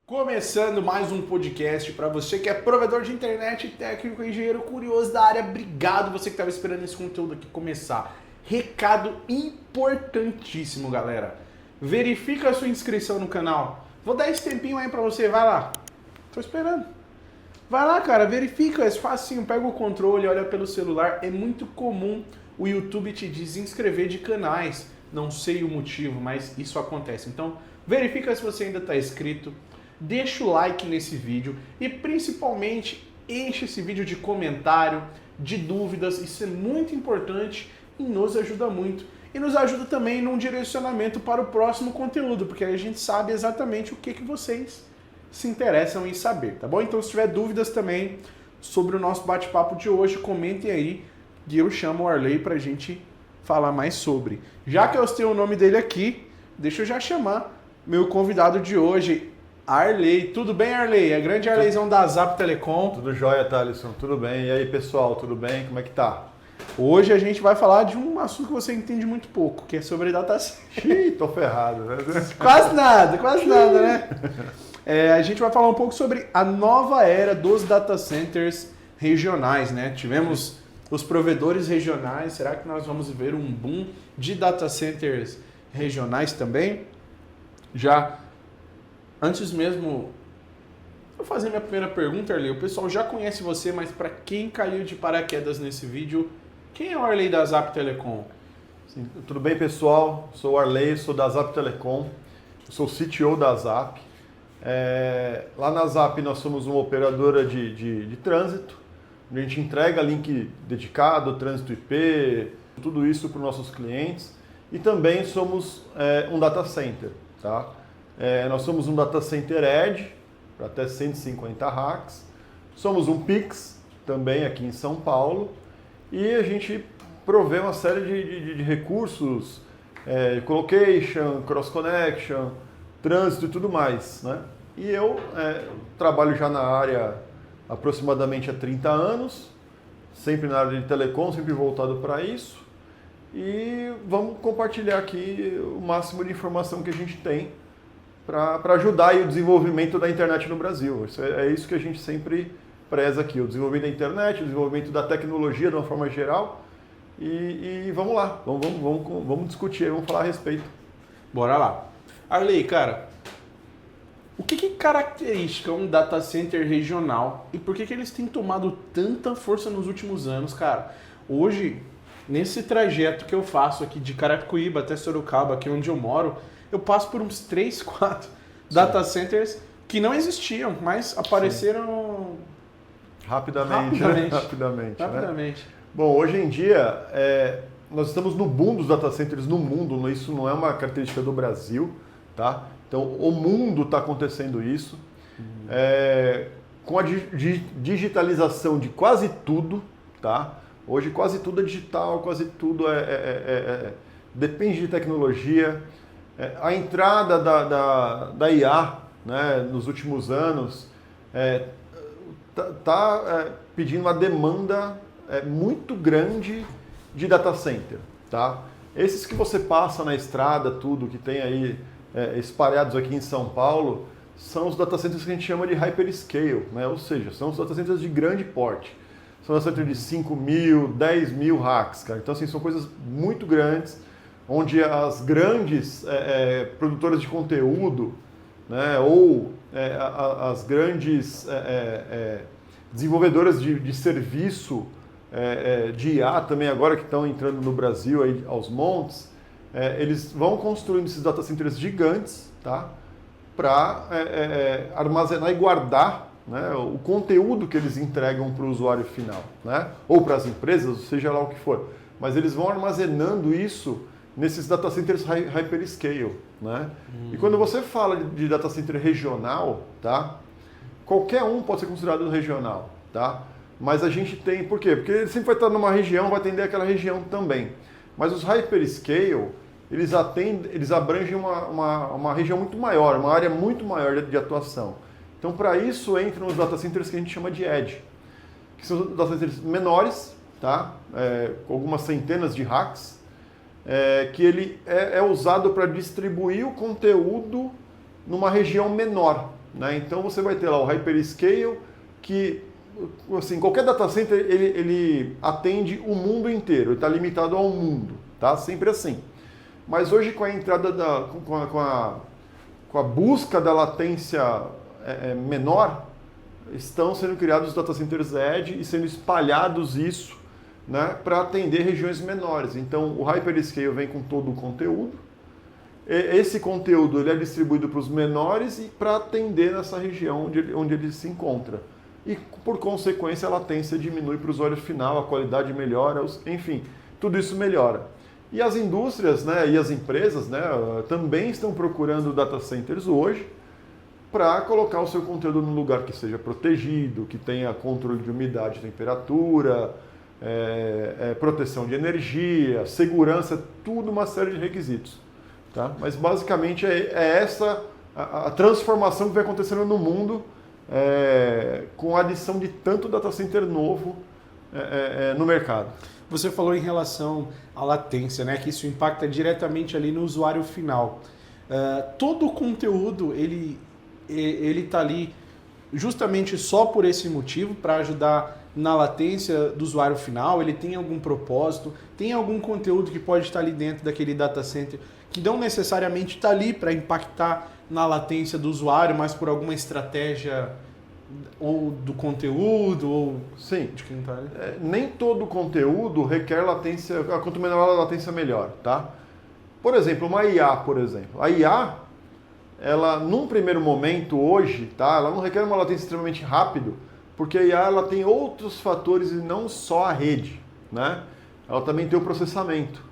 Começando mais um podcast para você que é provedor de internet, técnico, engenheiro curioso da área. Obrigado você que estava esperando esse conteúdo aqui começar. Recado importantíssimo, galera. Verifica a sua inscrição no canal. Vou dar esse tempinho aí para você, vai lá. Tô esperando. Vai lá, cara, verifica, é facinho, pega o controle, olha pelo celular. É muito comum o YouTube te desinscrever de canais. Não sei o motivo, mas isso acontece. Então, verifica se você ainda está inscrito. Deixa o like nesse vídeo e principalmente enche esse vídeo de comentário, de dúvidas. Isso é muito importante e nos ajuda muito. E nos ajuda também num direcionamento para o próximo conteúdo, porque aí a gente sabe exatamente o que vocês se interessam em saber, tá bom? Então se tiver dúvidas também sobre o nosso bate-papo de hoje, comentem aí e eu chamo o Arley pra gente falar mais sobre. Já que eu tenho o nome dele aqui, deixa eu já chamar meu convidado de hoje, Arley. Tudo bem, Arley? É grande Arleyzão da Zap Telecom. Tudo jóia, Thalisson. Tudo bem? E aí, pessoal, tudo bem? Como é que tá? Hoje a gente vai falar de um assunto que você entende muito pouco, que é sobre data center. Ih, tô ferrado, né? Quase nada, né? A gente vai falar um pouco sobre a nova era dos data centers regionais, né? Tivemos os provedores regionais, será que nós vamos ver um boom de data centers regionais também? Já, antes mesmo, vou fazer minha primeira pergunta, Arley. O pessoal já conhece você, mas para quem caiu de paraquedas nesse vídeo, quem é o Arley da Zap Telecom? Sim, tudo bem, pessoal? Sou o Arley, sou da Zap Telecom, sou CTO da Zap. Lá na Zap nós somos uma operadora de trânsito, a gente entrega link dedicado, trânsito IP, tudo isso para os nossos clientes. E também somos um data center, tá? Nós somos um data center Edge, para até 150 racks. Somos um Pix, também aqui em São Paulo. E a gente provê uma série de recursos, colocation, cross-connection, trânsito e tudo mais, né? E eu trabalho já na área aproximadamente há 30 anos, sempre na área de telecom, sempre voltado para isso. E vamos compartilhar aqui o máximo de informação que a gente tem para ajudar aí o desenvolvimento da internet no Brasil. É isso que a gente sempre preza aqui, o desenvolvimento da internet, o desenvolvimento da tecnologia de uma forma geral. E vamos lá, vamos discutir, vamos falar a respeito. Bora lá. Arley, cara, o que caracteriza um data center regional e por que eles têm tomado tanta força nos últimos anos, cara? Hoje, nesse trajeto que eu faço aqui de Carapicuíba até Sorocaba, aqui onde eu moro, eu passo por uns 3, 4 data centers que não existiam, mas apareceram rapidamente. Rapidamente. Né? Bom, hoje em dia, nós estamos no boom dos data centers no mundo, isso não é uma característica do Brasil, tá? Então, o mundo está acontecendo isso. Com a digitalização de quase tudo, tá? Hoje quase tudo é digital, quase tudo depende de tecnologia. A entrada da IA, né, nos últimos anos tá pedindo uma demanda muito grande de data center, tá? Esses que você passa na estrada, tudo que tem aí espalhados aqui em São Paulo, são os data centers que a gente chama de hyperscale, né? Ou seja, são os data centers de grande porte. São data centers de 5.000, 10.000 racks, cara. Então, assim, são coisas muito grandes, onde as grandes produtoras de conteúdo, né, ou as grandes desenvolvedoras de serviço de IA também agora que estão entrando no Brasil aí, aos montes, eles vão construindo esses data centers gigantes, tá, para armazenar e guardar, né, o conteúdo que eles entregam para o usuário final, né, ou para as empresas, seja lá o que for. Mas eles vão armazenando isso nesses data centers hyperscale, né? E quando você fala de data center regional, tá? Qualquer um pode ser considerado regional, tá? Mas a gente tem, por quê? Porque ele sempre vai estar numa região, vai atender aquela região também. Mas os hyperscale, eles abrangem uma região muito maior, uma área muito maior de atuação. Então, para isso, entram os data centers que a gente chama de edge, que são data centers menores, tá? Com algumas centenas de racks, que ele é usado para distribuir o conteúdo numa região menor, né? Então você vai ter lá o hyperscale, que assim, qualquer data center ele atende o mundo inteiro, ele está limitado ao mundo, tá? Sempre assim. Mas hoje com a entrada com a busca da latência menor, estão sendo criados os data centers edge e sendo espalhados isso, né, para atender regiões menores. Então o hyperscale vem com todo o conteúdo. Esse conteúdo ele é distribuído para os menores e para atender nessa região onde ele se encontra. E, por consequência, a latência diminui para o usuário final, a qualidade melhora, enfim, tudo isso melhora. E as indústrias, né, e as empresas, né, também estão procurando data centers hoje para colocar o seu conteúdo num lugar que seja protegido, que tenha controle de umidade e temperatura, proteção de energia, segurança, tudo uma série de requisitos. Tá? Mas basicamente é essa a transformação que vai acontecendo no mundo com a adição de tanto data center novo no mercado. Você falou em relação à latência, né? Que isso impacta diretamente ali no usuário final. Todo o conteúdo ele está ali justamente só por esse motivo, para ajudar na latência do usuário final. Ele tem algum propósito, tem algum conteúdo que pode estar ali dentro daquele data center que não necessariamente está ali para impactar na latência do usuário, mas por alguma estratégia ou do conteúdo ou Sim. de quem está ali? Nem todo conteúdo requer latência, quanto menor a latência melhor, tá? Por exemplo, uma IA, por exemplo. A IA, ela num primeiro momento hoje, tá? Ela não requer uma latência extremamente rápido, porque a IA ela tem outros fatores e não só a rede, né? Ela também tem o processamento.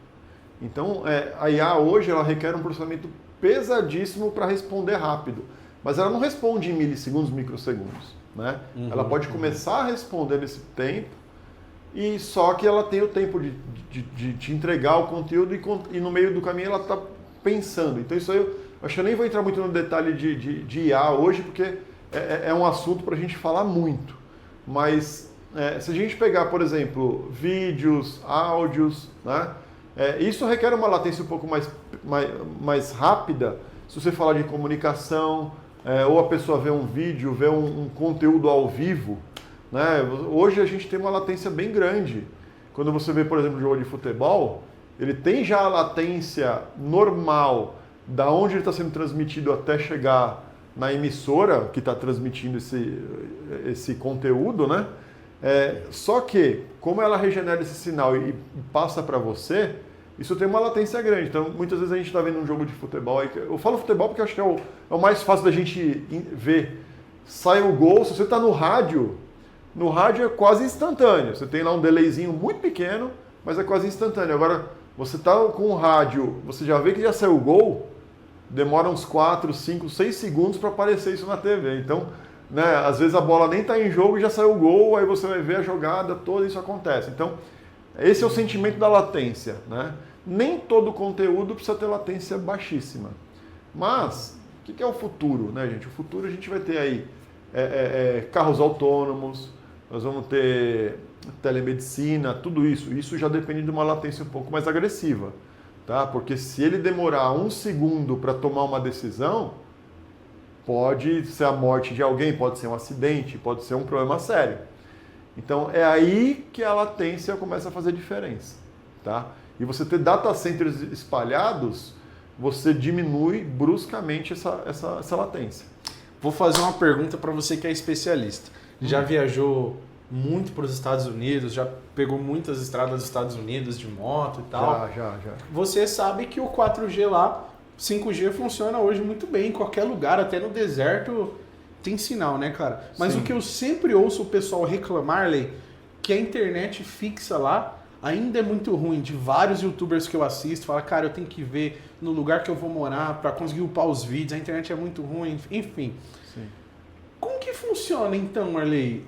Então, a IA hoje ela requer um processamento pesadíssimo para responder rápido, mas ela não responde em milissegundos, microsegundos, né? Ela pode começar a responder nesse tempo, e só que ela tem o tempo de te entregar o conteúdo e no meio do caminho ela está pensando. Então isso aí eu acho que eu nem vou entrar muito no detalhe de IA hoje, porque é um assunto para a gente falar muito. Mas se a gente pegar, por exemplo, vídeos, áudios, né? Isso requer uma latência um pouco mais rápida, se você falar de comunicação, ou a pessoa vê um vídeo, vê um conteúdo ao vivo, né? Hoje a gente tem uma latência bem grande. Quando você vê, por exemplo, um jogo de futebol, ele tem já a latência normal da onde ele está sendo transmitido até chegar na emissora que está transmitindo esse conteúdo, né? Só que, como ela regenera esse sinal e passa para você, isso tem uma latência grande. Então, muitas vezes a gente está vendo um jogo de futebol. Eu falo futebol porque eu acho que é o mais fácil da gente ver. Sai o gol, se você está no rádio é quase instantâneo. Você tem lá um delayzinho muito pequeno, mas é quase instantâneo. Agora, você está com o rádio, você já vê que já saiu o gol, demora uns 4, 5, 6 segundos para aparecer isso na TV. Então, né, às vezes a bola nem está em jogo e já saiu o gol, aí você vai ver a jogada toda, isso acontece. Então, esse é o sentimento da latência, né? Nem todo conteúdo precisa ter latência baixíssima. Mas, o que é o futuro, né, gente? O futuro a gente vai ter aí carros autônomos, nós vamos ter telemedicina, tudo isso. Isso já depende de uma latência um pouco mais agressiva, tá? Porque se ele demorar 1 segundo para tomar uma decisão, pode ser a morte de alguém, pode ser um acidente, pode ser um problema sério. Então é aí que a latência começa a fazer diferença, tá? E você ter data centers espalhados, você diminui bruscamente essa latência. Vou fazer uma pergunta para você que é especialista. Já viajou muito para os Estados Unidos, já pegou muitas estradas dos Estados Unidos de moto e tal. Já. Você sabe que o 4G lá, 5G funciona hoje muito bem, em qualquer lugar, até no deserto tem sinal, né, cara? Mas Sim. O que eu sempre ouço o pessoal reclamar, Lei, que a internet fixa lá ainda é muito ruim. De vários youtubers que eu assisto, fala, cara, eu tenho que ver no lugar que eu vou morar para conseguir upar os vídeos, a internet é muito ruim, enfim. Sim. Como que funciona então, Arley?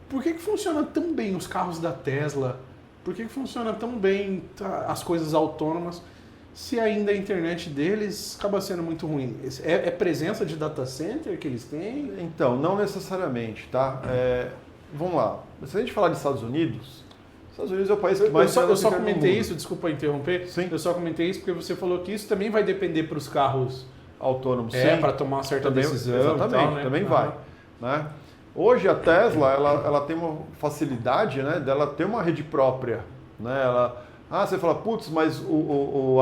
Por que funciona tão bem os carros da Tesla? Por que funciona tão bem as coisas autônomas, se ainda a internet deles acaba sendo muito ruim? É presença de data center que eles têm? Então, não necessariamente, tá? Vamos lá. Se a gente falar de Estados Unidos é o país que mais... Eu só comentei isso, desculpa interromper. Sim. Eu só comentei isso porque você falou que isso também vai depender para os carros autônomo. Para tomar uma certa decisão. Exatamente, e tal, né? também vai. Né? Hoje a Tesla ela tem uma facilidade, né, dela ter uma rede própria. Né? Você fala, putz, mas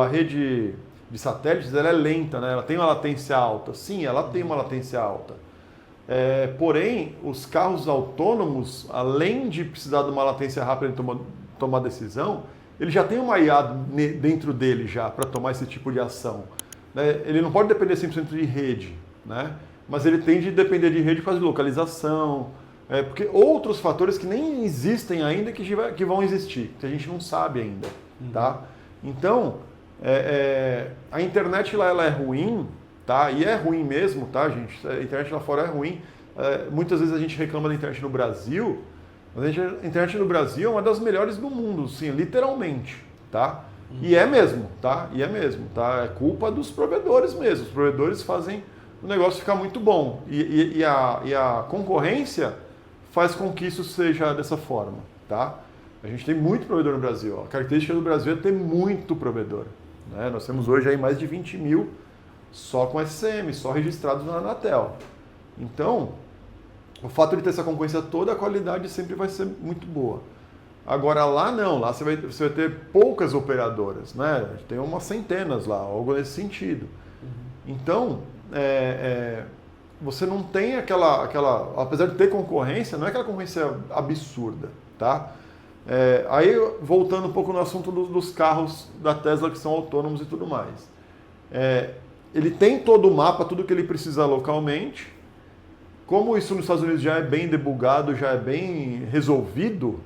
a rede de satélites ela é lenta, né? Ela tem uma latência alta. Sim, ela tem uma latência alta. Porém, os carros autônomos, além de precisar de uma latência rápida de tomar decisão, ele já tem uma IA dentro dele já para tomar esse tipo de ação. Né? Ele não pode depender 100% de rede, né? Mas ele tem de depender de rede por causa de localização, porque outros fatores que nem existem ainda que vão existir, que a gente não sabe ainda. Tá? Então, a internet lá ela é ruim, tá? E é ruim mesmo, tá, gente? A internet lá fora é ruim. Muitas vezes a gente reclama da internet no Brasil, mas a internet no Brasil é uma das melhores do mundo, sim, literalmente, tá? E é mesmo, tá? É culpa dos provedores mesmo. Os provedores fazem o negócio ficar muito bom. E a concorrência faz com que isso seja dessa forma, tá? A gente tem muito provedor no Brasil. A característica do Brasil é ter muito provedor. Né? Nós temos hoje aí mais de 20 mil só com SCM, só registrados na Anatel. Então, o fato de ter essa concorrência toda, a qualidade sempre vai ser muito boa. Agora lá não, lá você vai ter poucas operadoras, né? Tem umas centenas lá, algo nesse sentido. Então, você não tem aquela, apesar de ter concorrência, não é aquela concorrência absurda, tá? Aí, voltando um pouco no assunto dos carros da Tesla que são autônomos e tudo mais. Ele tem todo o mapa, tudo que ele precisa localmente. Como isso nos Estados Unidos já é bem debugado, já é bem resolvido,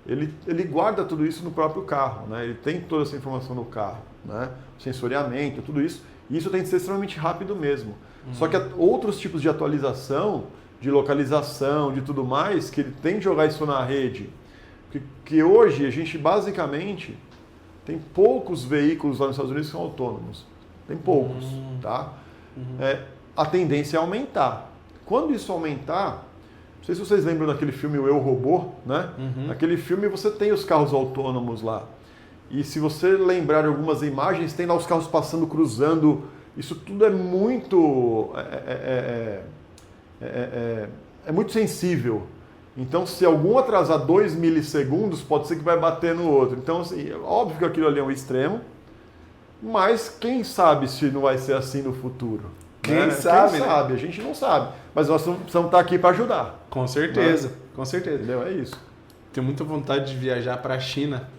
ele guarda tudo isso no próprio carro, né? Ele tem toda essa informação no carro, né? Sensoriamento, tudo isso. E isso tem que ser extremamente rápido mesmo. Só que outros tipos de atualização, de localização, de tudo mais, que ele tem que jogar isso na rede. Que hoje a gente basicamente tem poucos veículos lá nos Estados Unidos que são autônomos. Tem poucos, tá? A tendência é aumentar. Quando isso aumentar, não sei se vocês lembram daquele filme O Eu, Robô, né? Naquele filme você tem os carros autônomos lá. E se você lembrar de algumas imagens, tem lá os carros passando, cruzando. Isso tudo é muito... é muito sensível. Então, se algum atrasar 2 milissegundos, pode ser que vai bater no outro. Então, assim, óbvio que aquilo ali é um extremo, mas quem sabe se não vai ser assim no futuro? Quem sabe, né? A gente não sabe. Mas nós precisamos estar aqui para ajudar. Com certeza, com certeza. Entendeu? É isso. Tenho muita vontade de viajar para a China.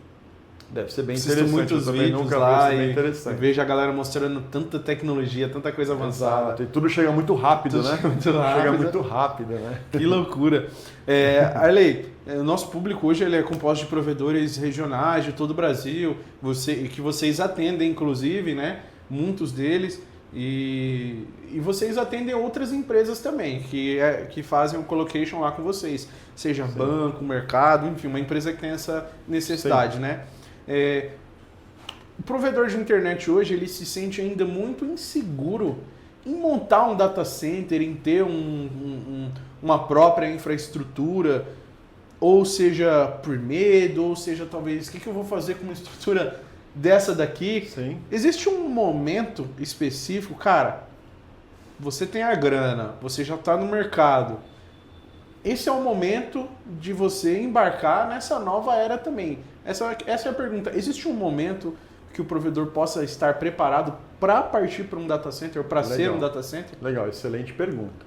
Deve ser bem Assisto interessante. muitos vídeos lá e vejo a galera mostrando tanta tecnologia, tanta coisa avançada. Exato. E tudo chega muito rápido, né? Chega muito rápido, né? Que loucura. Arley, o nosso público hoje ele é composto de provedores regionais de todo o Brasil, que vocês atendem, inclusive, né? Muitos deles. E vocês atendem outras empresas também, que fazem o colocation lá com vocês. Seja Sim. banco, mercado, enfim, uma empresa que tem essa necessidade, Sim. né? O provedor de internet hoje ele se sente ainda muito inseguro em montar um data center, em ter uma própria infraestrutura, ou seja por medo, ou seja talvez, o que eu vou fazer com uma estrutura dessa daqui? Sim. Existe um momento específico, cara, você tem a grana, você já está no mercado, esse é o momento de você embarcar nessa nova era também. Essa é a pergunta. Existe um momento que o provedor possa estar preparado para partir para um data center, para ser um data center? Legal, excelente pergunta.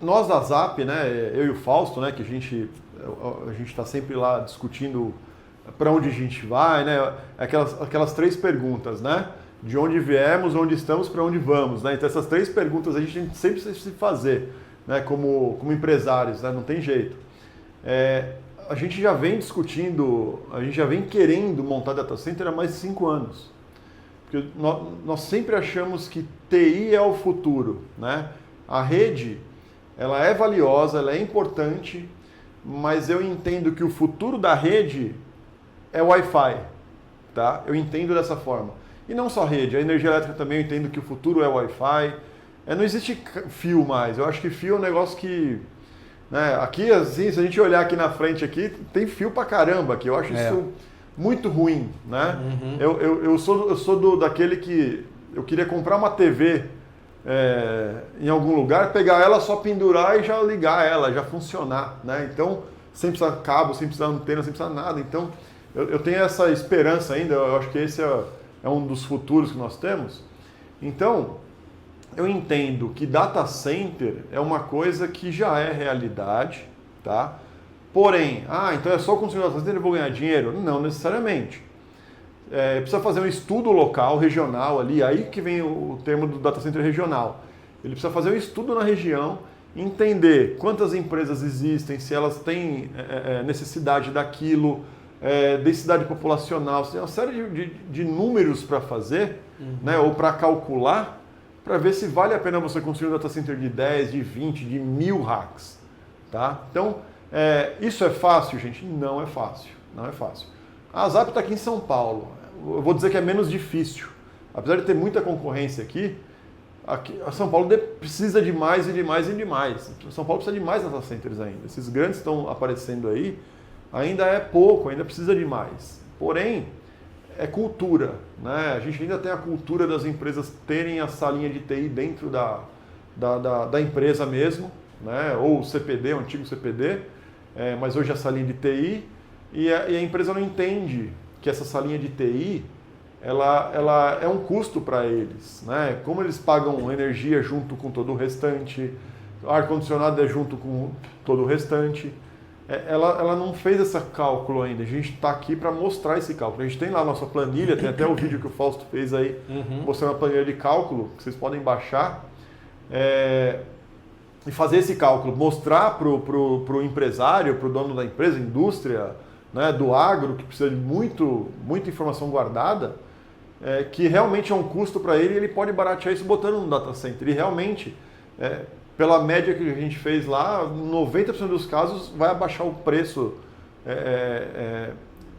Nós da Zap, né, eu e o Fausto, né, que a gente está sempre lá discutindo para onde a gente vai, né, aquelas 3 perguntas, né? De onde viemos, onde estamos, para onde vamos, né? Então essas 3 perguntas a gente sempre precisa fazer, né, como empresários, né? Não tem jeito. A gente já vem discutindo, a gente já vem querendo montar data center há mais de 5 anos. Porque nós sempre achamos que TI é o futuro, né? A rede, ela é valiosa, ela é importante, mas eu entendo que o futuro da rede é o Wi-Fi, tá? Eu entendo dessa forma. E não só rede, a energia elétrica também eu entendo que o futuro é o Wi-Fi. Não existe fio mais, eu acho que fio é um negócio que... Né, aqui, assim, se a gente olhar aqui na frente, aqui, tem fio pra caramba aqui. Eu acho isso muito ruim, né? Eu sou daquele que eu queria comprar uma TV em algum lugar, pegar ela, só pendurar e já ligar ela, já funcionar, né? Então, sem precisar de cabo, sem precisar de antena, sem precisar de nada. Então, eu tenho essa esperança ainda, eu acho que esse é um dos futuros que nós temos. Então, eu entendo que data center é uma coisa que já é realidade, tá? Porém, então é só construir data center e eu vou ganhar dinheiro? Não necessariamente. Precisa fazer um estudo local, regional ali, aí que vem o termo do data center regional. Ele precisa fazer um estudo na região, entender quantas empresas existem, se elas têm necessidade daquilo, densidade populacional, tem uma série de números para fazer, né, ou para calcular, para ver se vale a pena você construir um data center de 10, de 20, de 1000 racks. Tá? Então, isso é fácil, gente? Não é fácil. Não é fácil. A ZAP está aqui em São Paulo. Eu vou dizer que é menos difícil. Apesar de ter muita concorrência aqui a São Paulo precisa de mais e de mais e de mais. São Paulo precisa de mais data centers ainda. Esses grandes estão aparecendo aí, ainda é pouco, ainda precisa de mais. Porém, é cultura, né? A gente ainda tem a cultura das empresas terem a salinha de TI dentro da empresa mesmo, né? Ou o CPD, o antigo CPD, mas hoje é a salinha de TI, e a empresa não entende que essa salinha de TI ela é um custo para eles, né? Como eles pagam energia junto com todo o restante, ar-condicionado é junto com todo o restante, ela não fez esse cálculo ainda. A gente está aqui para mostrar esse cálculo. A gente tem lá a nossa planilha, tem até o vídeo que o Fausto fez aí, mostrando a planilha de cálculo, que vocês podem baixar, e fazer esse cálculo, mostrar para o empresário, para o dono da empresa, indústria, né, do agro, que precisa de muita informação guardada, que realmente é um custo para ele, e ele pode baratear isso botando no data center. E realmente, pela média que a gente fez lá, 90% dos casos vai abaixar o preço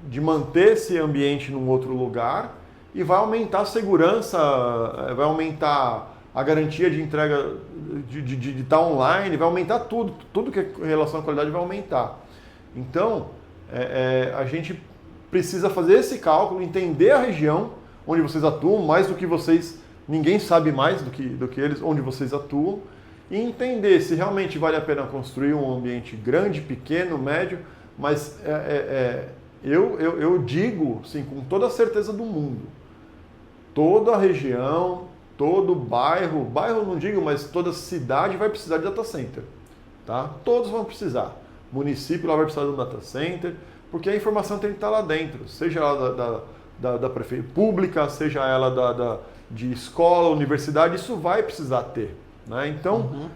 de manter esse ambiente num outro lugar, e vai aumentar a segurança, vai aumentar a garantia de entrega de estar online, vai aumentar tudo que é em relação à qualidade vai aumentar. Então, a gente precisa fazer esse cálculo, entender a região onde vocês atuam, mais do que vocês, ninguém sabe mais do que eles, onde vocês atuam, e entender se realmente vale a pena construir um ambiente grande, pequeno, médio, mas eu digo, sim, com toda a certeza do mundo, toda a região, todo bairro não digo, mas toda cidade vai precisar de data center, tá? Todos vão precisar. O município lá vai precisar de um data center, porque a informação tem que estar lá dentro, seja ela da prefeitura pública, seja ela de escola, universidade, isso vai precisar ter, né? Então,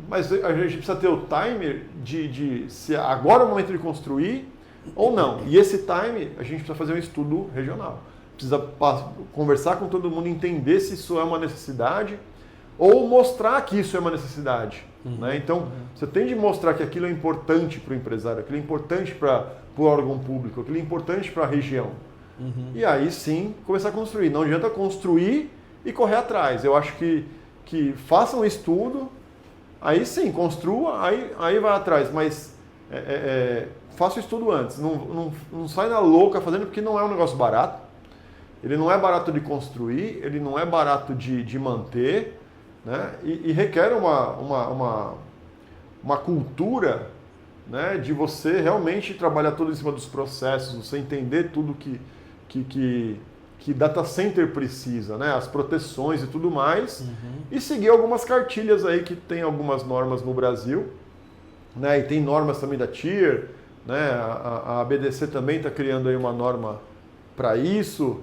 mas a gente precisa ter o timer de se agora é o momento de construir ou não. E esse time a gente precisa fazer um estudo regional. Precisa conversar com todo mundo, entender se isso é uma necessidade ou mostrar que isso é uma necessidade. Né? Então, você tem de mostrar que aquilo é importante para o empresário, aquilo é importante para o órgão público, aquilo é importante para a região. E aí sim, começar a construir. Não adianta construir e correr atrás. Eu acho que faça um estudo, aí sim, construa, aí vai atrás. Mas faça o estudo antes. Não sai na louca fazendo, porque não é um negócio barato. Ele não é barato de construir, ele não é barato de manter, né? E requer uma cultura, né, de você realmente trabalhar tudo em cima dos processos, você entender tudo que data center precisa, né, as proteções e tudo mais, e seguir algumas cartilhas aí que tem algumas normas no Brasil, né, e tem normas também da TIER, né, a ABDC também está criando aí uma norma para isso.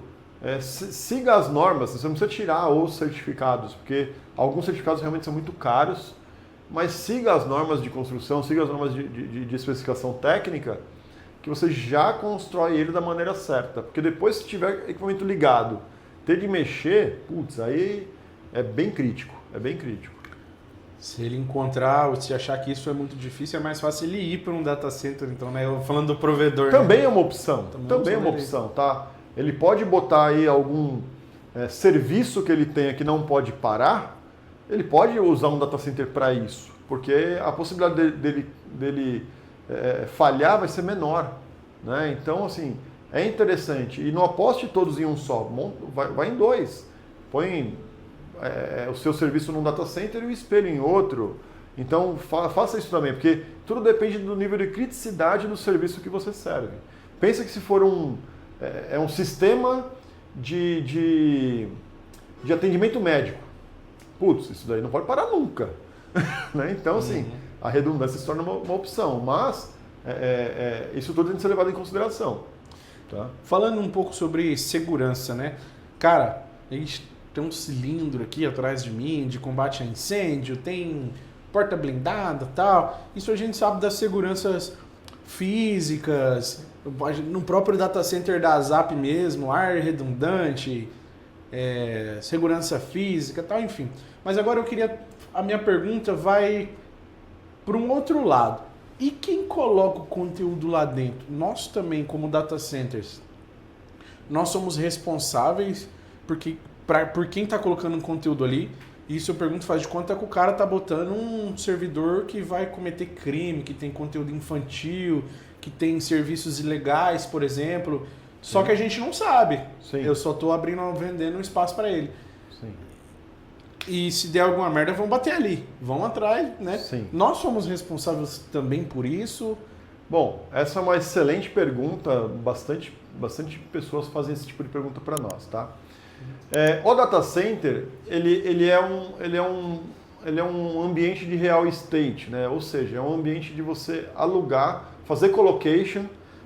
Siga as normas, você não precisa tirar os certificados, porque alguns certificados realmente são muito caros, mas siga as normas de construção, siga as normas de especificação técnica, que você já constrói ele da maneira certa. Porque depois, se tiver equipamento ligado, ter de mexer, putz, aí é bem crítico, Se ele encontrar, ou se achar que isso é muito difícil, é mais fácil ele ir para um data center, então, né? Eu falando do provedor. Também, né? É uma opção, também é uma opção, tá? Ele pode botar aí algum serviço que ele tenha que não pode parar, ele pode usar um data center para isso, porque a possibilidade dele falhar vai ser menor, né? Então, assim, é interessante. E não aposte todos em um só, vai em dois. põe o seu serviço num data center e o espelho em outro. Então, faça isso também, porque tudo depende do nível de criticidade do serviço que você serve. Pensa que se for um sistema de atendimento médico, putz, isso daí não pode parar nunca. Né? Então, assim, a redundância se torna uma opção, mas isso tudo tem que ser levado em consideração. Tá? Falando um pouco sobre segurança, né? Cara, a gente tem um cilindro aqui atrás de mim de combate a incêndio, tem porta blindada e tal. Isso a gente sabe das seguranças físicas, no próprio data center da Zap mesmo, ar redundante, segurança física e tal, enfim. Mas agora a minha pergunta vai para um outro lado. E quem coloca o conteúdo lá dentro? Nós também, como data centers, nós somos responsáveis por quem está colocando um conteúdo ali. Isso eu pergunto, faz de conta que o cara tá botando um servidor que vai cometer crime, que tem conteúdo infantil, que tem serviços ilegais, por exemplo. Só que a gente não sabe. Sim. Eu só tô vendendo um espaço para ele. Sim. E se der alguma merda, vão bater ali. Vão atrás, né? Sim. Nós somos responsáveis também por isso. Bom, essa é uma excelente pergunta. Bastante pessoas fazem esse tipo de pergunta para nós, tá? O data center, ele é um ambiente de real estate, né? Ou seja, é um ambiente de você alugar, fazer colocation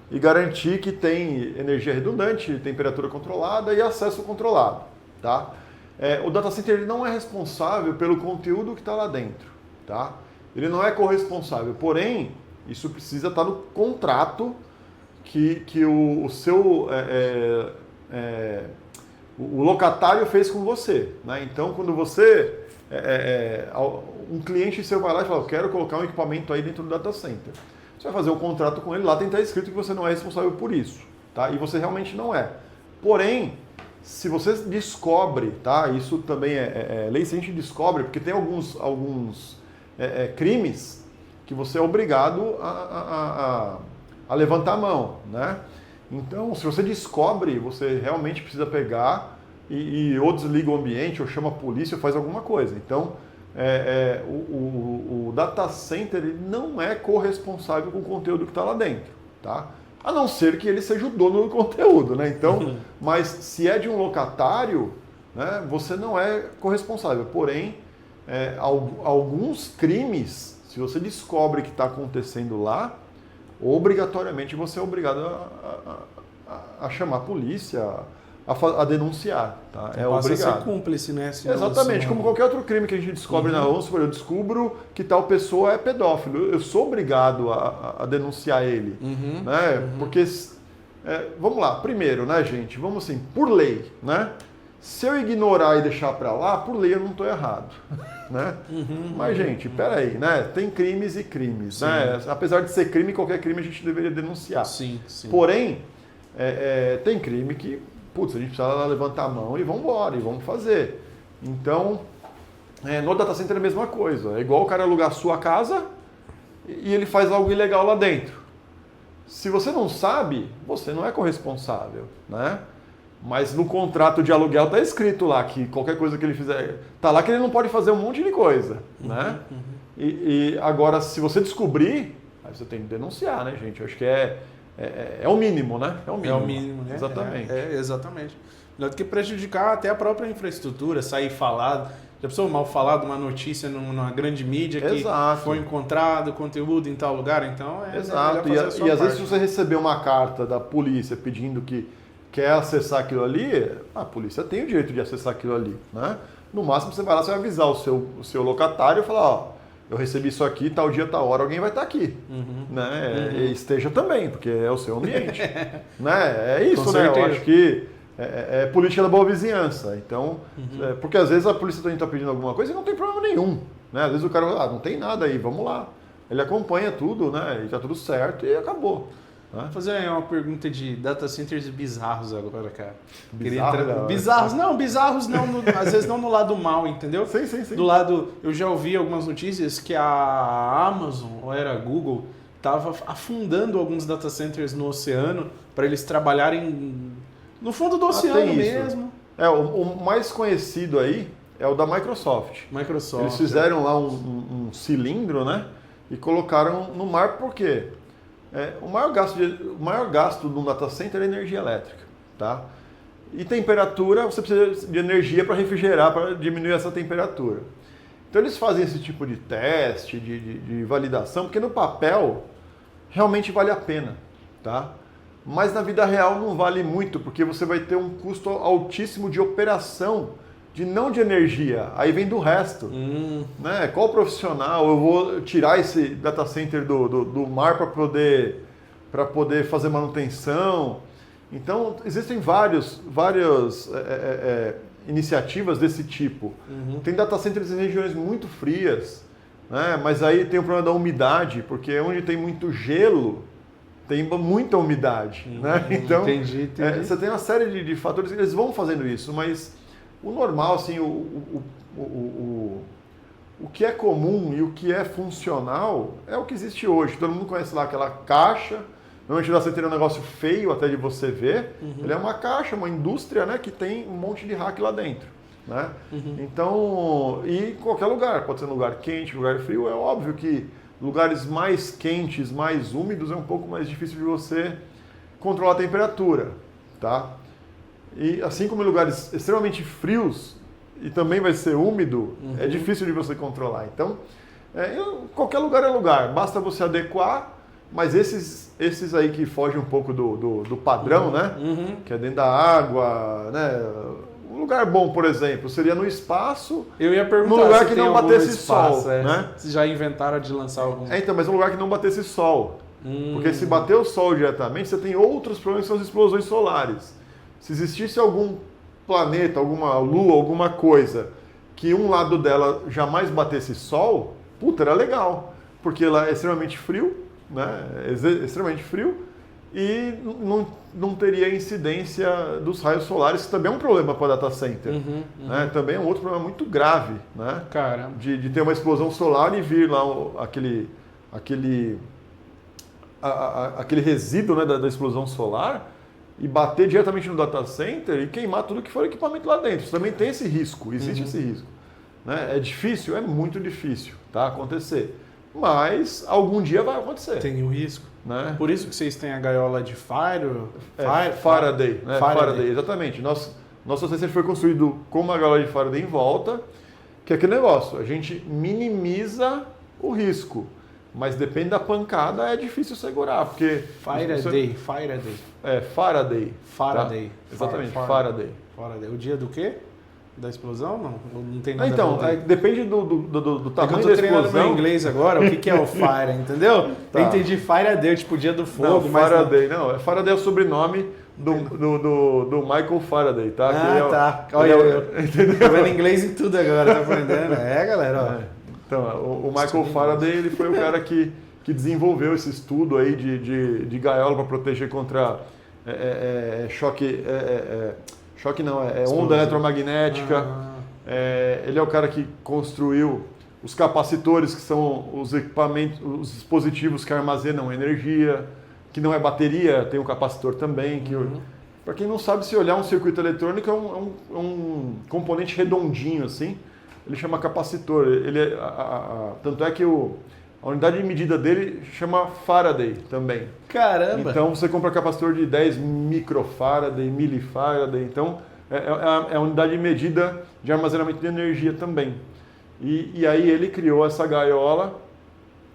e garantir que tem energia redundante, temperatura controlada e acesso controlado, tá? O data center ele não é responsável pelo conteúdo que está lá dentro, tá? Ele não é corresponsável, porém, isso precisa estar no contrato que o seu o locatário fez com você, né? Então, quando você um cliente seu vai lá e fala, eu quero colocar um equipamento aí dentro do data center, você vai fazer um contrato com ele, lá tem que estar escrito que você não é responsável por isso, tá? E você realmente não é. Porém, se você descobre, tá? Isso também lei se a gente descobre, porque tem alguns crimes que você é obrigado a levantar a mão, né? Então, se você descobre, você realmente precisa pegar e ou desliga o ambiente, ou chama a polícia, ou faz alguma coisa. Então, o data center ele não é corresponsável com o conteúdo que está lá dentro, tá? A não ser que ele seja o dono do conteúdo, né? Então, mas se é de um locatário, né, você não é corresponsável. Porém, alguns crimes, se você descobre que está acontecendo lá, obrigatoriamente você é obrigado a chamar a polícia, a denunciar, tá? É obrigado. Passa a ser cúmplice, né? Exatamente, como qualquer outro crime que a gente descobre na rua, eu descubro que tal pessoa é pedófilo, eu sou obrigado a denunciar ele, né? Porque, vamos lá, primeiro, né, gente, vamos assim, por lei, né? Se eu ignorar e deixar para lá, por lei eu não estou errado, né? Mas, gente, peraí, né? Tem crimes e crimes, né? Apesar de ser crime, qualquer crime a gente deveria denunciar. Sim, sim. Porém, tem crime que, putz, a gente precisa levantar a mão e vamos embora, e vamos fazer. Então, no data center é a mesma coisa. É igual o cara alugar a sua casa e ele faz algo ilegal lá dentro. Se você não sabe, você não é corresponsável, né? Mas no contrato de aluguel está escrito lá que qualquer coisa que ele fizer, está lá que ele não pode fazer um monte de coisa, né? E agora, se você descobrir, aí você tem que denunciar, né, gente? Eu acho que é o mínimo, né? É o mínimo, né? Exatamente. Exatamente. Melhor do que prejudicar até a própria infraestrutura, sair falado. Já pensou mal falado uma notícia numa grande mídia que foi encontrado conteúdo em tal lugar? Então, Exato. Melhor fazer e às vezes, se você receber uma carta da polícia pedindo que quer acessar aquilo ali, a polícia tem o direito de acessar aquilo ali, né? No máximo, você vai lá, você vai avisar o seu locatário e falar, ó, eu recebi isso aqui, tal dia, tal hora, alguém vai estar aqui, né? E esteja também, porque é o seu ambiente, né? É isso, né? Eu acho que é política da boa vizinhança, então, porque às vezes a polícia também está pedindo alguma coisa e não tem problema nenhum, né? Às vezes o cara fala, não tem nada aí, vamos lá. Ele acompanha tudo, né? E tá tudo certo e acabou. Vou fazer uma pergunta de data centers bizarros agora, cara. Bizarros não, às vezes não no lado mal, entendeu? Sim. Do lado, eu já ouvi algumas notícias que a Amazon, ou era a Google, estava afundando alguns data centers no oceano para eles trabalharem no fundo do oceano mesmo. O mais conhecido aí é o da Microsoft. Eles fizeram lá um cilindro, né? E colocaram no mar, por quê? O maior gasto de um data center é energia elétrica, tá? E temperatura, você precisa de energia para refrigerar, para diminuir essa temperatura. Então eles fazem esse tipo de teste, de validação, porque no papel realmente vale a pena, tá? Mas na vida real não vale muito, porque você vai ter um custo altíssimo de operação, não de energia, aí vem do resto. Né? Qual profissional eu vou tirar esse data center do mar para poder fazer manutenção? Então, existem várias iniciativas desse tipo. Tem data centers em regiões muito frias, né? Mas aí tem o problema da umidade, porque onde tem muito gelo, tem muita umidade. Né? Então, entendi. Você tem uma série de fatores que eles vão fazendo isso, mas o normal, assim, o que é comum e o que é funcional é o que existe hoje. Todo mundo conhece lá aquela caixa. Normalmente você tem um negócio feio até de você ver. Ele é uma caixa, uma indústria, né, que tem um monte de rack lá dentro. Né? Então, e em qualquer lugar, pode ser um lugar quente, lugar frio, é óbvio que lugares mais quentes, mais úmidos, é um pouco mais difícil de você controlar a temperatura. Tá? E assim como em lugares extremamente frios, e também vai ser úmido, é difícil de você controlar. Então, qualquer lugar é lugar, basta você adequar. Mas esses aí que fogem um pouco do padrão, né? Que é dentro da água, né? Um lugar bom, por exemplo, seria no espaço. Eu ia perguntar num lugar se que tem não batesse espaço, sol, né? Se já inventaram de lançar algum. Então, mas um lugar que não batesse sol. Porque se bater o sol diretamente, você tem outros problemas que são as explosões solares. Se existisse algum planeta, alguma lua, alguma coisa, que um lado dela jamais batesse sol, puta, era legal. Porque lá é extremamente frio. Né? Extremamente frio e não teria incidência dos raios solares, que também é um problema para data center. Né? Também é um outro problema muito grave, né? De ter uma explosão solar e vir lá aquele resíduo, né, da explosão solar e bater diretamente no data center e queimar tudo que for equipamento lá dentro. Isso também tem esse risco, existe esse risco. Né? É difícil? É muito difícil, tá? Acontecer. Mas algum dia vai acontecer. Tem um risco. Né? Por isso que vocês têm a gaiola de Faraday. Né? Faraday, exatamente. Nosso data center foi construído com uma gaiola de Faraday em volta, que é aquele negócio, a gente minimiza o risco, mas depende da pancada, é difícil segurar, porque... Faraday. Faraday. Faraday. Tá? Exatamente, Faraday. O dia do quê? Da explosão? Não tem nada então, a ver. Depende do tamanho da eu tô treinando explosão. meu inglês agora, o que é o fire, entendeu? Tá. Eu entendi Faraday, tipo dia do fogo. Não, mas Faraday, não. Faraday é o sobrenome do Michael Faraday, tá? Tá. Olha, eu vendo inglês em tudo agora, tá aprendendo? Galera, ó. Então, o Michael Faraday, ele foi o cara que desenvolveu esse estudo aí de gaiola para proteger contra choque... Choque não, onda eletromagnética. Ele é o cara que construiu os capacitores, que são os equipamentos, os dispositivos que armazenam energia, que não é bateria, tem um capacitor também. Para quem não sabe, se olhar um circuito eletrônico, é um componente redondinho assim, ele chama capacitor. Tanto é que a unidade de medida dele chama Faraday também. Caramba! Então você compra capacitor de 10 microfaraday, milifaraday. Então é a unidade de medida de armazenamento de energia também. E aí ele criou essa gaiola.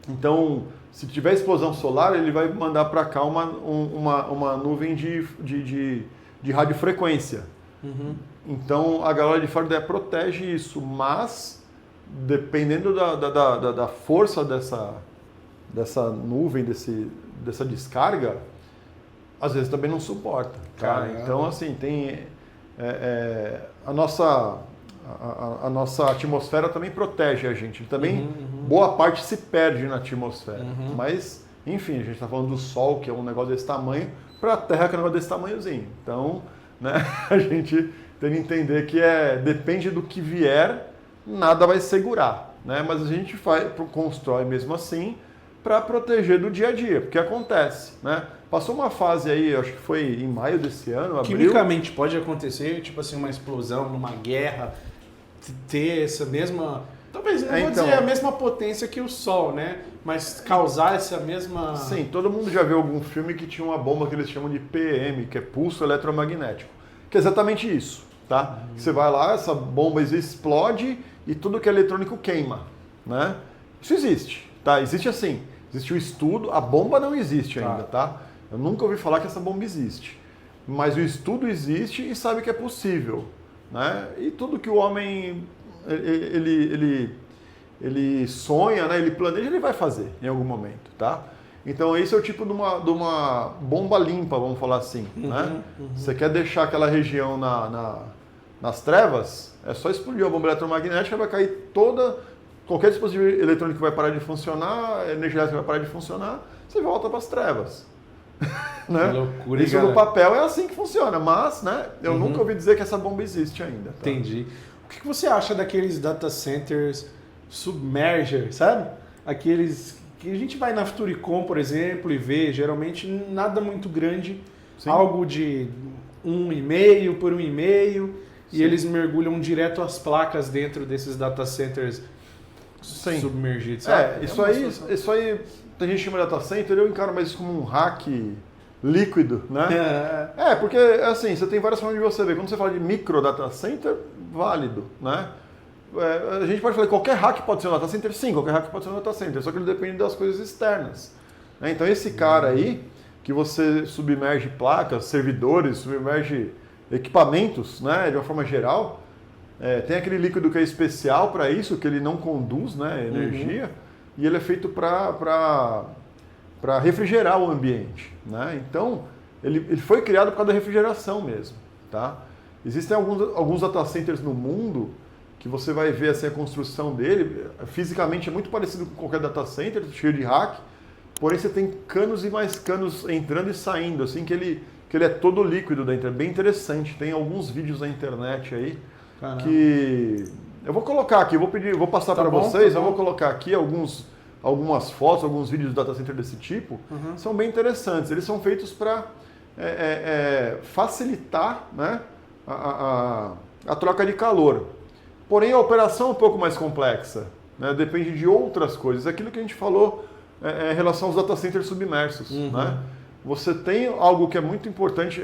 Então, se tiver explosão solar, ele vai mandar para cá uma nuvem de radiofrequência. Então a gaiola de Faraday protege isso, mas dependendo da força dessa nuvem, dessa descarga, às vezes também não suporta. Tá? Então, assim, tem a nossa atmosfera também protege a gente. Também boa parte se perde na atmosfera. Mas, enfim, a gente está falando do Sol, que é um negócio desse tamanho, para a Terra, que é um negócio desse tamanhozinho. Então, né, a gente tem que entender que depende do que vier, nada vai segurar, né? Mas a gente constrói mesmo assim para proteger do dia a dia, porque acontece, né? Passou uma fase aí, acho que foi em maio desse ano, abril. Quimicamente pode acontecer, tipo assim, uma explosão numa guerra, ter essa mesma... Talvez, não vou dizer a mesma potência que o Sol, né? Mas causar essa mesma... Sim, todo mundo já viu algum filme que tinha uma bomba que eles chamam de PM, que é pulso eletromagnético. Que é exatamente isso, tá? Você vai lá, essa bomba explode e tudo que é eletrônico queima, né? Isso existe, tá? Existe assim, existe o estudo, a bomba não existe ainda, tá? Eu nunca ouvi falar que essa bomba existe. Mas o estudo existe e sabe que é possível, né? E tudo que o homem... Ele sonha, né? Ele planeja, ele vai fazer em algum momento, tá? Então esse é o tipo de uma bomba limpa, vamos falar assim, né? Você quer deixar aquela região nas trevas, é só explodir a bomba eletromagnética, vai cair qualquer dispositivo eletrônico vai parar de funcionar, a energia elétrica vai parar de funcionar, você volta para as trevas. Né? Que loucura, isso no papel é assim que funciona, mas né, eu nunca ouvi dizer que essa bomba existe ainda. Tá? Entendi. O que você acha daqueles data centers submerger, sabe? Aqueles que a gente vai na Futuricom, por exemplo, e vê, geralmente nada muito grande, sim, algo de 1,5 por 1,5, e eles mergulham direto as placas dentro desses data centers, sim, submergidos, sabe? Isso aí, tem gente que chama de data center, eu encaro mais isso como um hack líquido, né? Porque assim, você tem várias formas de você ver. Quando você fala de micro data center, válido, né? A gente pode falar que qualquer hack pode ser um data center, sim, qualquer hack pode ser um data center, só que ele depende das coisas externas. Né? Então esse cara aí, que você submerge placas, servidores, submerge equipamentos, né, de uma forma geral, tem aquele líquido que é especial para isso, que ele não conduz, né, energia, e ele é feito para refrigerar o ambiente. Né? Então, ele foi criado por causa da refrigeração mesmo. Tá? Existem alguns data centers no mundo que você vai ver assim, a construção dele, fisicamente é muito parecido com qualquer data center, cheio de rack, porém você tem canos e mais canos entrando e saindo, assim que ele é todo líquido dentro, é bem interessante. Tem alguns vídeos na internet aí. Caramba. Que eu vou colocar aqui, vou passar para vocês, eu vou colocar aqui algumas fotos, alguns vídeos do data center desse tipo, são bem interessantes. Eles são feitos para facilitar, né, a troca de calor. Porém, a operação é um pouco mais complexa, né, depende de outras coisas. Aquilo que a gente falou em relação aos data centers submersos. Né? Você tem algo que é muito importante,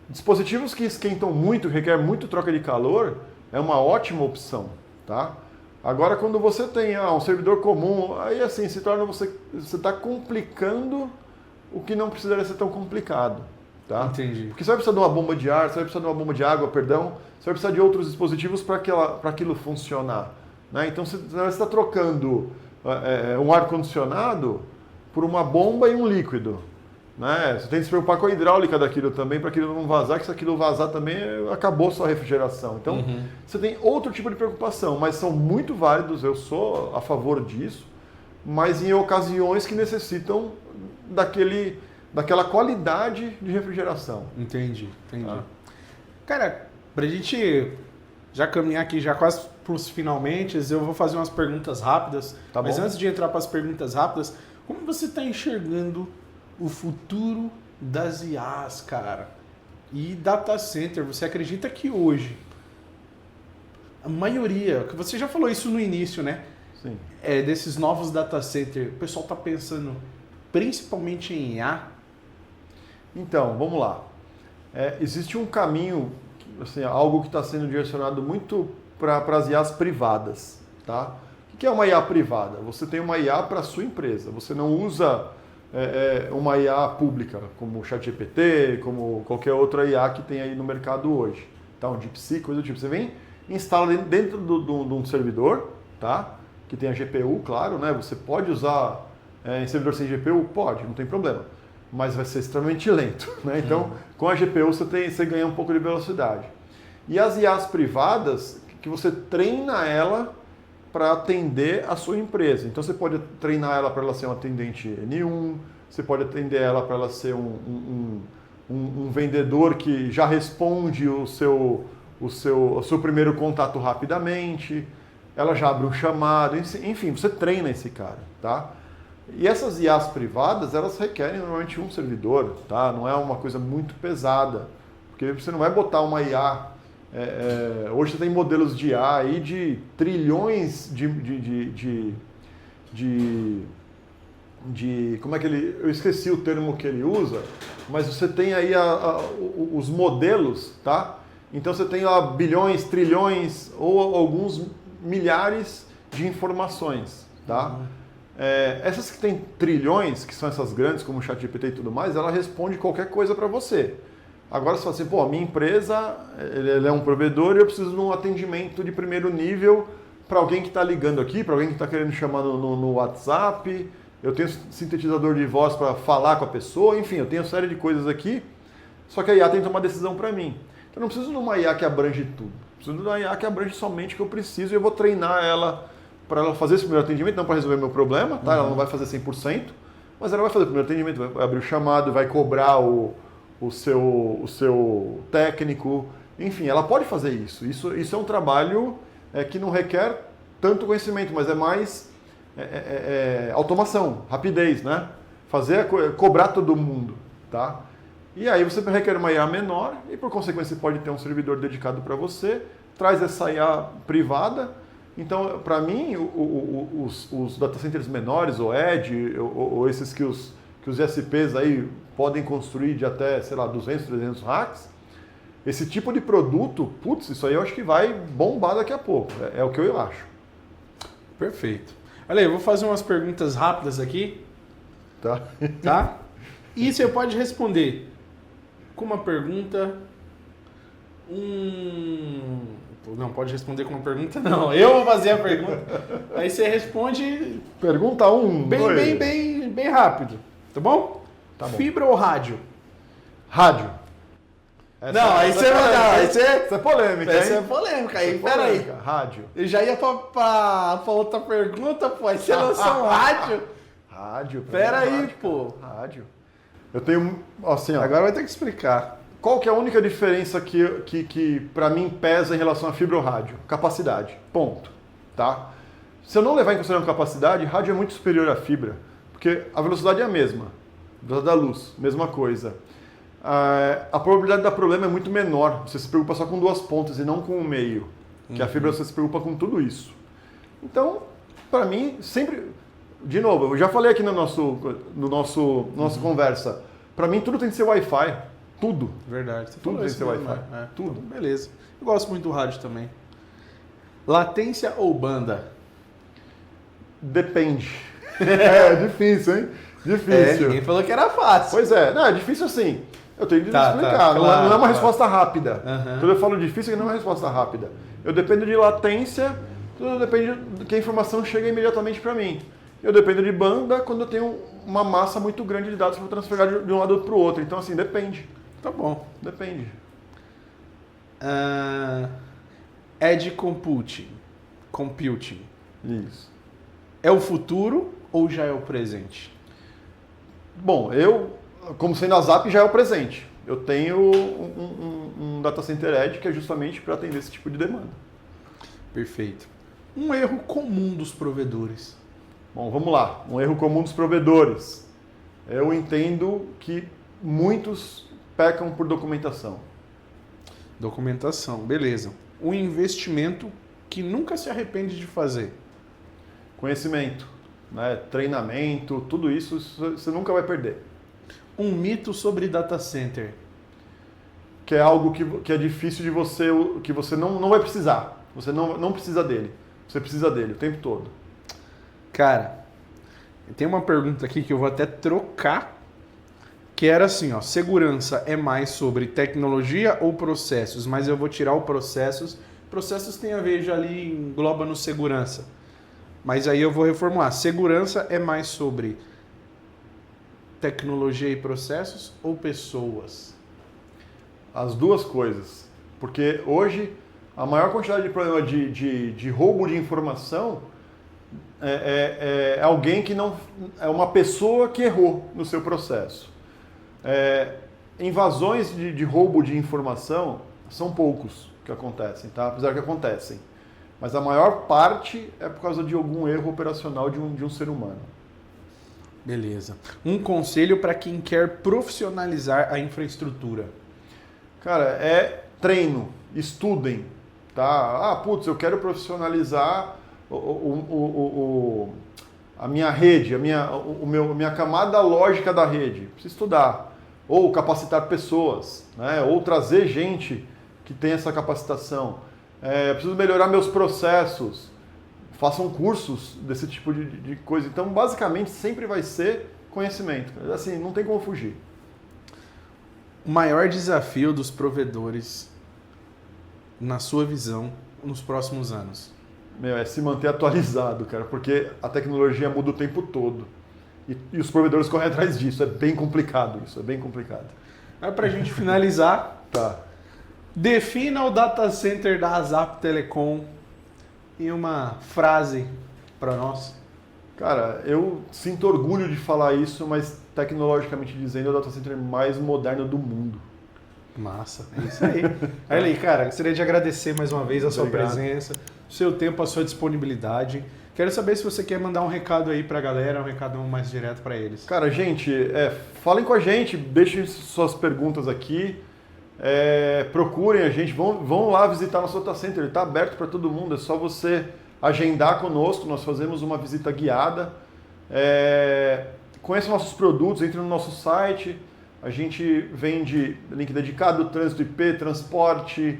dispositivos que esquentam muito, requerem muito troca de calor, é uma ótima opção. Tá? Agora, quando você tem um servidor comum, aí assim, se torna você está complicando o que não precisaria ser tão complicado. Tá? Entendi. Porque você vai precisar de uma bomba de ar, você vai precisar de uma bomba de água, perdão, você vai precisar de outros dispositivos para aquilo funcionar. Né? Então, você está trocando um ar-condicionado por uma bomba e um líquido. Né? Você tem que se preocupar com a hidráulica daquilo também, para aquilo não vazar, que se aquilo vazar também, acabou sua refrigeração. Então, você tem outro tipo de preocupação, mas são muito válidos, eu sou a favor disso, mas em ocasiões que necessitam daquela qualidade de refrigeração. Entendi. Cara, pra gente já caminhar aqui já quase pros finalmente, eu vou fazer umas perguntas rápidas, tá mas bom. Antes de entrar para as perguntas rápidas, como você está enxergando o futuro das IAs, cara? E data center, você acredita que hoje a maioria, que você já falou isso no início, né? Sim. Desses novos data center, o pessoal está pensando principalmente em IA? Então, vamos lá. Existe um caminho, assim, algo que está sendo direcionado muito para as IAs privadas. Tá? O que é uma IA privada? Você tem uma IA para a sua empresa. Você não usa uma IA pública, como o ChatGPT, como qualquer outra IA que tem aí no mercado hoje. Tá? Um DeepSeek, coisa do tipo. Você vem e instala dentro de um servidor, tá? Que tem a GPU, claro, né? Você pode usar em servidor sem GPU? Pode, não tem problema. Mas vai ser extremamente lento. Né? Então, com a GPU você ganha um pouco de velocidade. E as IAs privadas, que você treina ela para atender a sua empresa. Então, você pode treinar ela para ela ser um atendente N1, você pode atender ela para ela ser um vendedor que já responde o seu primeiro contato rapidamente. ela já abre um chamado, enfim, você treina esse cara, tá? E essas IAs privadas, elas requerem normalmente um servidor, tá? Não é uma coisa muito pesada, porque você não vai botar uma IA... hoje você tem modelos de IA aí de trilhões como é que ele... Eu esqueci o termo que ele usa, mas você tem aí os modelos, tá? Então você tem lá bilhões, trilhões ou alguns milhares de informações, tá? Essas que tem trilhões, que são essas grandes, como o ChatGPT e tudo mais, ela responde qualquer coisa para você. Agora você fala assim, pô, a minha empresa, ele é um provedor e eu preciso de um atendimento de primeiro nível para alguém que está ligando aqui, para alguém que está querendo chamar no WhatsApp, eu tenho sintetizador de voz para falar com a pessoa, enfim, eu tenho uma série de coisas aqui, só que a IA tem que tomar decisão para mim. Então eu não preciso de uma IA que abrange tudo, preciso de uma IA que abrange somente o que eu preciso e eu vou treinar ela para ela fazer esse primeiro atendimento, não para resolver meu problema, tá? Ela não vai fazer 100%, mas ela vai fazer o primeiro atendimento, vai abrir o chamado, vai cobrar o seu técnico, enfim, ela pode fazer isso. Isso é um trabalho que não requer tanto conhecimento, mas é mais automação, rapidez, né? Cobrar todo mundo, tá? E aí você requer uma IA menor e por consequência você pode ter um servidor dedicado para você, traz essa IA privada. Então, para mim, os data centers menores, ou Edge, ou esses que os ISPs aí podem construir de até, sei lá, 200, 300 racks, esse tipo de produto, putz, isso aí eu acho que vai bombar daqui a pouco. É o que eu acho. Perfeito. Olha aí, eu vou fazer umas perguntas rápidas aqui. Tá? E você pode responder com uma pergunta... Não, pode responder com uma pergunta, não. Eu vou fazer a pergunta. Aí você responde... Pergunta 1. Bem rápido. Tá bom? Tá bom. Fibra ou rádio? Rádio. Isso é polêmica, Essa hein? é polêmica. Aí, Essa é peraí. polêmica. Rádio. Eu já ia pra outra pergunta, pô. Aí você lançou um rádio. Rádio. Peraí, pô. Rádio. Eu tenho, assim, ó. Agora vai ter que explicar. Qual que é a única diferença que para mim pesa em relação a fibra ou rádio? Capacidade. Ponto. Tá? Se eu não levar em consideração capacidade, rádio é muito superior à fibra. Porque a velocidade é a mesma. A velocidade da luz, mesma coisa. A probabilidade de dar problema é muito menor. Você se preocupa só com duas pontas e não com o meio. Que a fibra você se preocupa com tudo isso. Então, para mim, sempre... De novo, eu já falei aqui no nossa conversa. Para mim, tudo tem que ser Wi-Fi. Tudo. Verdade. Você Tudo tem que ser Wi-Fi. Tudo. Então, beleza. Eu gosto muito do rádio também. Latência ou banda? Depende. É difícil, hein? Difícil. Ninguém falou que era fácil. Pois é. Não, é difícil assim. Eu tenho que explicar. Claro, não é uma resposta rápida. Quando eu falo difícil, não é uma resposta rápida. Eu dependo de latência, tudo depende de que a informação chega imediatamente para mim. Eu dependo de banda quando eu tenho uma massa muito grande de dados para transferir de um lado para o outro. Então, assim, depende. Tá bom. Depende. Edge Computing. Isso. É o futuro ou já é o presente? Bom, como sendo a Zap, já é o presente. Eu tenho um data center Edge que é justamente para atender esse tipo de demanda. Perfeito. Um erro comum dos provedores. Bom, vamos lá. Um erro comum dos provedores. Eu entendo que muitos pecam por documentação. Documentação, beleza. Um investimento que nunca se arrepende de fazer. Conhecimento, né? Treinamento, tudo isso você nunca vai perder. Um mito sobre data center. Que é algo que é difícil de você, que você não vai precisar. Você não precisa dele. Você precisa dele o tempo todo. Cara, tem uma pergunta aqui que eu vou até trocar, que era assim, ó, segurança é mais sobre tecnologia ou processos? Mas eu vou tirar o processos. Processos tem a ver, já ali engloba no segurança. Mas aí eu vou reformular. Segurança é mais sobre tecnologia e processos ou pessoas? As duas coisas. Porque hoje a maior quantidade de problema de roubo de informação é alguém que não... É uma pessoa que errou no seu processo. Invasões de roubo de informação são poucos que acontecem, tá? Apesar que acontecem. Mas a maior parte é por causa de algum erro operacional de um ser humano. Beleza. Um conselho para quem quer profissionalizar a infraestrutura. Cara, é treino, estudem, tá? Eu quero profissionalizar a minha rede, a minha camada lógica da rede. Preciso estudar. Ou capacitar pessoas, né? Ou trazer gente que tem essa capacitação. Preciso melhorar meus processos. Façam cursos desse tipo de coisa. Então, basicamente, sempre vai ser conhecimento. Assim, não tem como fugir. O maior desafio dos provedores, na sua visão, nos próximos anos? É se manter atualizado, cara, porque a tecnologia muda o tempo todo. E os provedores correm atrás disso. É bem complicado isso, é bem complicado. Aí, para a gente finalizar, Tá. defina o data center da ASAP Telecom em uma frase para nós. Cara, eu sinto orgulho de falar isso, mas tecnologicamente dizendo, é o data center mais moderno do mundo. Massa, é isso aí. Aí, cara, gostaria de agradecer mais uma vez a sua presença, o seu tempo, a sua disponibilidade. Quero saber se você quer mandar um recado aí pra galera, um recado mais direto para eles. Cara, gente, falem com a gente, deixem suas perguntas aqui, procurem a gente, vão lá visitar nosso data center, ele está aberto para todo mundo, é só você agendar conosco, nós fazemos uma visita guiada, conheça nossos produtos, entre no nosso site, a gente vende link dedicado, trânsito IP, transporte,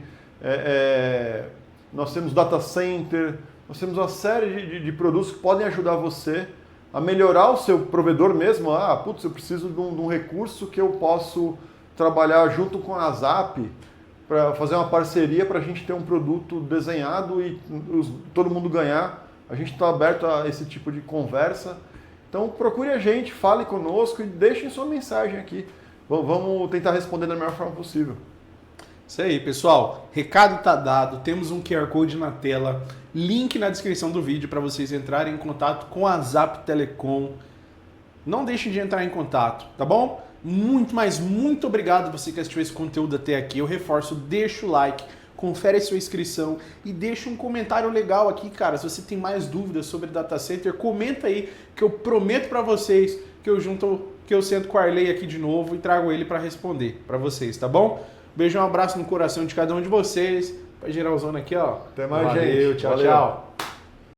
nós temos data center, nós temos uma série de produtos que podem ajudar você a melhorar o seu provedor mesmo. Eu preciso de um recurso que eu posso trabalhar junto com a ASAP para fazer uma parceria para a gente ter um produto desenhado e todo mundo ganhar. A gente está aberto a esse tipo de conversa. Então procure a gente, fale conosco e deixem sua mensagem aqui. Vamos tentar responder da melhor forma possível. Isso aí, pessoal. Recado está dado, temos um QR Code na tela, link na descrição do vídeo para vocês entrarem em contato com a ASAP Telecom. Não deixem de entrar em contato, tá bom? Muito obrigado você que assistiu esse conteúdo até aqui. Eu reforço, deixa o like, confere a sua inscrição e deixa um comentário legal aqui, cara. Se você tem mais dúvidas sobre data center, comenta aí que eu prometo para vocês que eu sento com o Arley aqui de novo e trago ele para responder para vocês, tá bom? Beijo, um abraço no coração de cada um de vocês. Pra geralzona aqui, ó. Até mais, Valeu, gente. Tchau, Valeu. tchau.